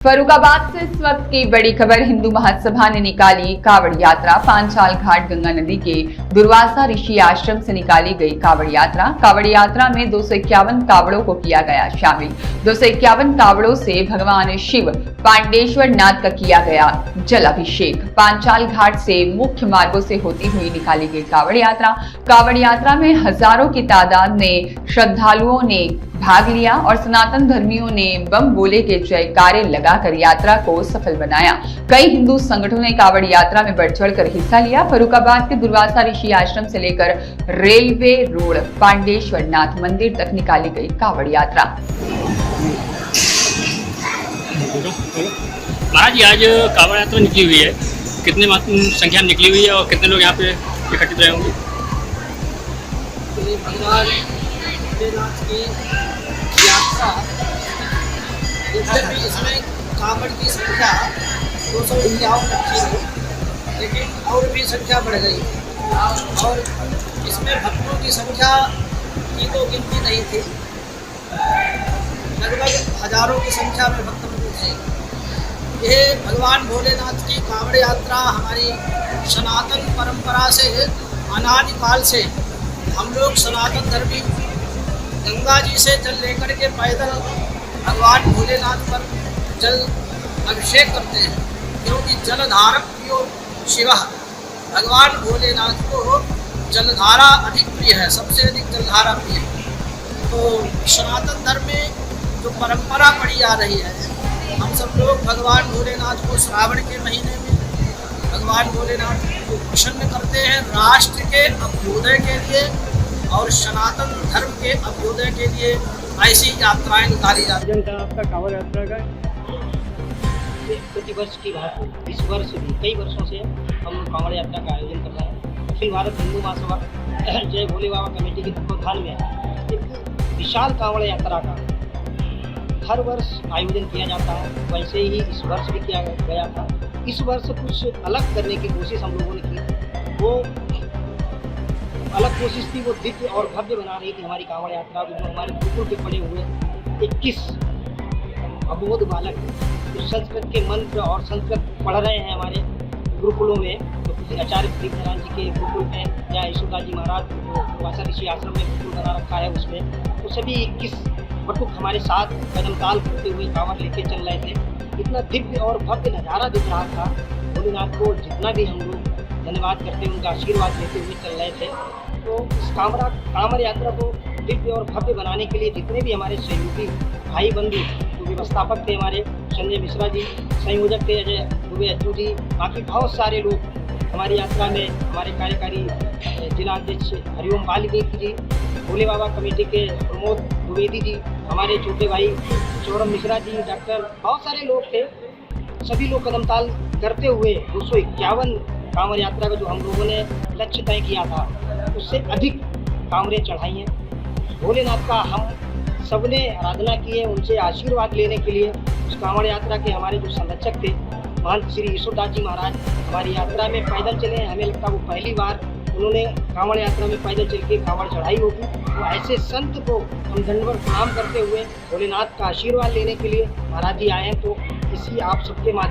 फर्रुखाबाद से इस वक्त की बड़ी खबर। हिंदू महासभा ने निकाली कावड़ यात्रा। पांचाल घाट गंगा नदी के दुर्वासा ऋषि आश्रम से निकाली गई कावड़ यात्रा। कावड़ यात्रा में 251 कावड़ों को किया गया शामिल। 251 कावड़ों से भगवान शिव पांडेश्वर नाथ का किया गया जल अभिषेक। पांचाल घाट से मुख्य मार्गों से होती हुई निकाली गई कावड़ यात्रा। कावड़ यात्रा में हजारों की तादाद में श्रद्धालुओं ने भाग लिया और सनातन धर्मियों ने बम बोले के जयकारे लगाकर यात्रा को सफल बनाया। कई हिंदू संगठनों ने कावड़ यात्रा में बढ़ चढ़कर हिस्सा लिया। फर्रुखाबाद के दुर्वासा ऋषि आश्रम से लेकर रेलवे रोड पांडेश्वर नाथ मंदिर तक निकाली गई कावड़ यात्रा। महाराज जी, आज कावड़ यात्रा निकली हुई है, कितने संख्या में निकली हुई है और कितने लोग यहाँ पे इकट्ठित रहे होंगे? भगवान भोलेनाथ की यात्रा इसमें कावड़ की संख्या 251 रखी है, लेकिन और भी संख्या बढ़ गई और इसमें भक्तों की संख्या की तो गिनती नहीं थी। लगभग हजारों की संख्या में भक्त थे। यह भगवान भोलेनाथ की कावड़ यात्रा हमारी सनातन परंपरा से अनादिकाल से हम लोग सनातन धर्मी गंगा जी से जल लेकर के पैदल भगवान भोलेनाथ पर जल अभिषेक करते हैं, क्योंकि जलधारक प्रियो शिव। भगवान भोलेनाथ को जलधारा अधिक प्रिय है, सबसे अधिक जलधारा प्रिय है। तो सनातन धर्म में जो परंपरा पड़ी आ रही है, हम सब लोग भगवान भोलेनाथ को श्रावण के महीने में भगवान भोलेनाथ को प्रसन्न करते हैं राष्ट्र के अभ्युदय के लिए और सनातन धर्म के अभ्युदय के लिए ऐसी यात्राएं निकाली जाती हैं। आपका कावड़ यात्रा का प्रतिवर्ष की बात, इस वर्ष भी कई वर्षों से हम कावड़ यात्रा का आयोजन कर रहे हैं। अखिल भारत हिंदू महासभा जय भोले बाबा कमेटी के तत्वाधान में एक विशाल कावड़ यात्रा का हर वर्ष आयोजन किया जाता है। वैसे ही इस वर्ष भी किया गया था। इस वर्ष कुछ अलग करने की कोशिश हम लोगों ने की। वो अलग कोशिश थी, वो दिव्य और भव्य बना रही थी हमारी कावड़ यात्रा को। जो हमारे गुरुकुल के पड़े हुए 21 अबोध बालक जो संस्कृत के मंत्र और संस्कृत पढ़ रहे हैं हमारे गुरुकुलों में, तो आचार्य प्रदीप नारायण जी के गुरुकुल में या यशोदा जी महाराज जो दुर्वासा ऋषि आश्रम में गुरुकुल बना रखा है, उसमें तो सभी 21 बटुक हमारे साथ कदम ताल करते हुए कावड़ लेके चल रहे थे। इतना दिव्य और भव्य नज़ारा दिख रहा था। भोलेनाथ को जितना भी हम लोग धन्यवाद करते हुए उनका आशीर्वाद लेते हुए चल रहे थे। तो इस कांवड़ यात्रा को दिव्य और भव्य बनाने के लिए जितने भी हमारे सहयोगी भाई बंधु, तो व्यवस्थापक थे हमारे संजय मिश्रा जी, संयोजक थे अजय दुबे अज्जू जी, बाकी बहुत सारे लोग हमारी यात्रा में, हमारे कार्यकारी जिला अध्यक्ष हरिओम बालिक जी, भोले बाबा कमेटी के प्रमोद द्विवेदी जी, हमारे छोटे भाई सौरभ मिश्रा जी, डॉक्टर, बहुत सारे लोग थे। सभी लोग कदम ताल करते हुए 251 कांवड़ यात्रा का जो हम लोगों ने लक्ष्य तय किया था, उससे अधिक कांवड़ें चढ़ाई हैं। भोलेनाथ का हम सबने आराधना की है, उनसे आशीर्वाद लेने के लिए उस कांवड़ यात्रा के हमारे जो संरक्षक थे महंत श्री यशोदा जी महाराज हमारी यात्रा में पैदल चले। हमें लगता है वो पहली बार उन्होंने कांवड़ यात्रा में पैदल चल के कांवड़ चढ़ाई होगी। तो ऐसे संत को हम दंडवत प्रणाम करते हुए भोलेनाथ का आशीर्वाद लेने के लिए महाराज जी आए हैं। तो इसी आप सबके माध्यम